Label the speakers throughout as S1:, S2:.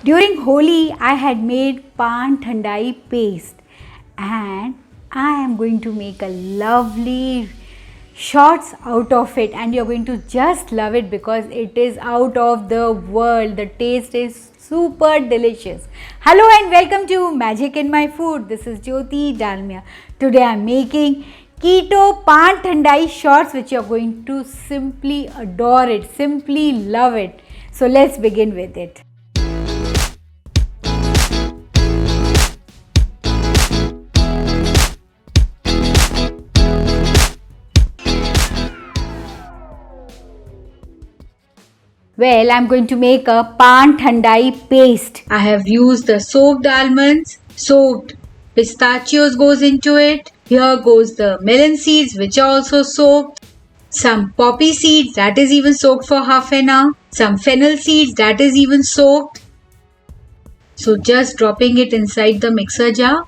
S1: During Holi, I had made Paan Thandai paste and I am going to make a lovely shots out of it, and you're going to just love it because it is out of the world. The taste is super delicious. Hello and welcome to Magic in My Food. This is Jyoti Dalmia. Today I'm making Keto Paan Thandai shots, which you're going to simply adore it, simply love it. So let's begin with it. Well, I'm going to make a Paan Thandai paste. I have used the soaked almonds, soaked pistachios goes into it. Here goes the melon seeds, which are also soaked. Some poppy seeds, that is even soaked for half an hour. Some fennel seeds, that is even soaked. So just dropping it inside the mixer jar.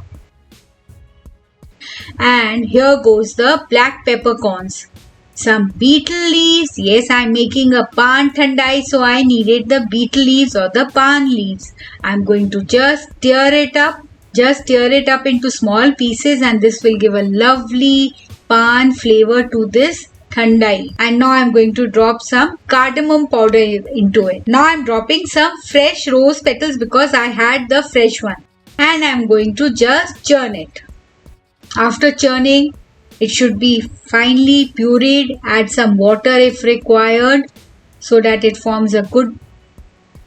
S1: And here goes the black peppercorns. Some beetle leaves. Yes, I'm making a Paan Thandai, so I needed the beetle leaves or the Paan leaves. I'm going to just tear it up. Just tear it up into small pieces, and this will give a lovely Paan flavor to this Thandai. And now I'm going to drop some cardamom powder into it. Now I'm dropping some fresh rose petals because I had the fresh one. And I'm going to just churn it. After churning, it should be finely pureed. Add some water if required so that it forms a good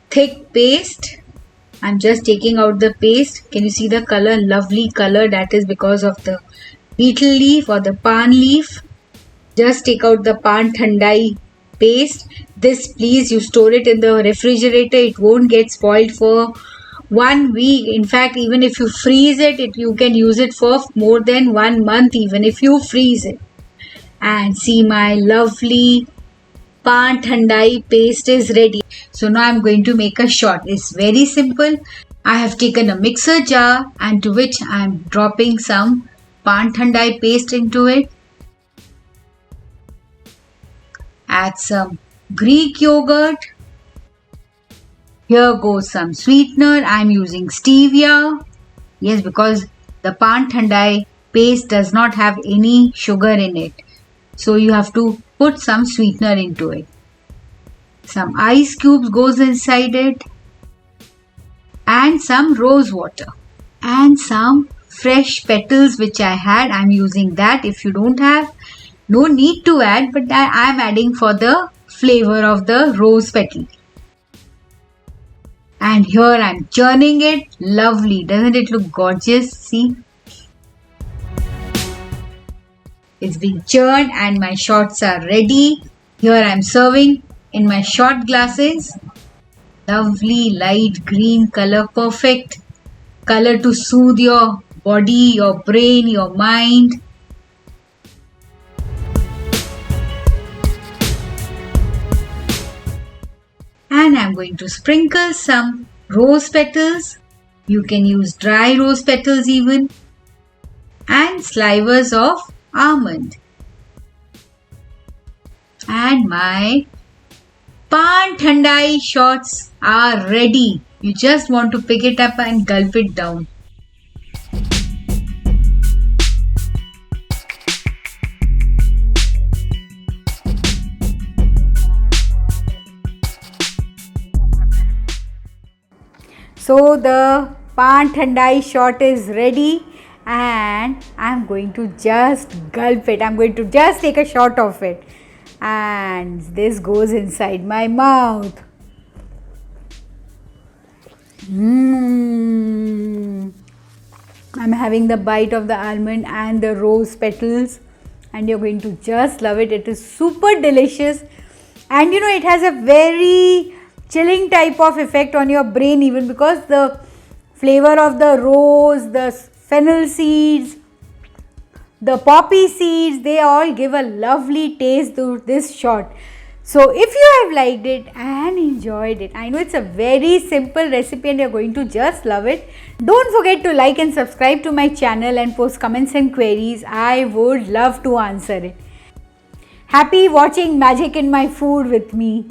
S1: thick paste. I'm just taking out the paste. Can you see the color? Lovely color. That is because of the beetle leaf or the Paan leaf. Just take out the Paan Thandai paste. This, please, you store it in the refrigerator. It won't get spoiled for 1 week. In fact, even if you freeze it, you can use it for more than 1 month even if you freeze it. And see, my lovely Paan Thandai paste is ready. So now I'm going to make a shot. It's very simple. I have taken a mixer jar and to which I am dropping some Paan Thandai paste into it. Add some Greek yogurt. Here goes some sweetener. I am using stevia. Yes, because the Paan Thandai paste does not have any sugar in it. So you have to put some sweetener into it. Some ice cubes goes inside it. And some rose water. And some fresh petals which I had. I am using that. If you don't have, no need to add, but I am adding for the flavor of the rose petal. And here I am churning it. Lovely. Doesn't it look gorgeous? See? It's been churned and my shots are ready. Here I am serving in my shot glasses. Lovely light green color. Perfect color to soothe your body, your brain, your mind. And I'm going to sprinkle some rose petals. You can use dry rose petals even. And slivers of almond. And my Paan Thandai shots are ready. You just want to pick it up and gulp it down. So the Paan Thandai shot is ready and I'm going to just gulp it. I'm going to just take a shot of it. And this goes inside my mouth. I'm having the bite of the almond and the rose petals. And you're going to just love it. It is super delicious. And you know, it has a very chilling type of effect on your brain even because the flavor of the rose, the fennel seeds, the poppy seeds, they all give a lovely taste to this shot. So if you have liked it and enjoyed it, I know it's a very simple recipe and you're going to just love it. Don't forget to like and subscribe to my channel and post comments and queries. I would love to answer it. Happy watching Magic in My Food with me.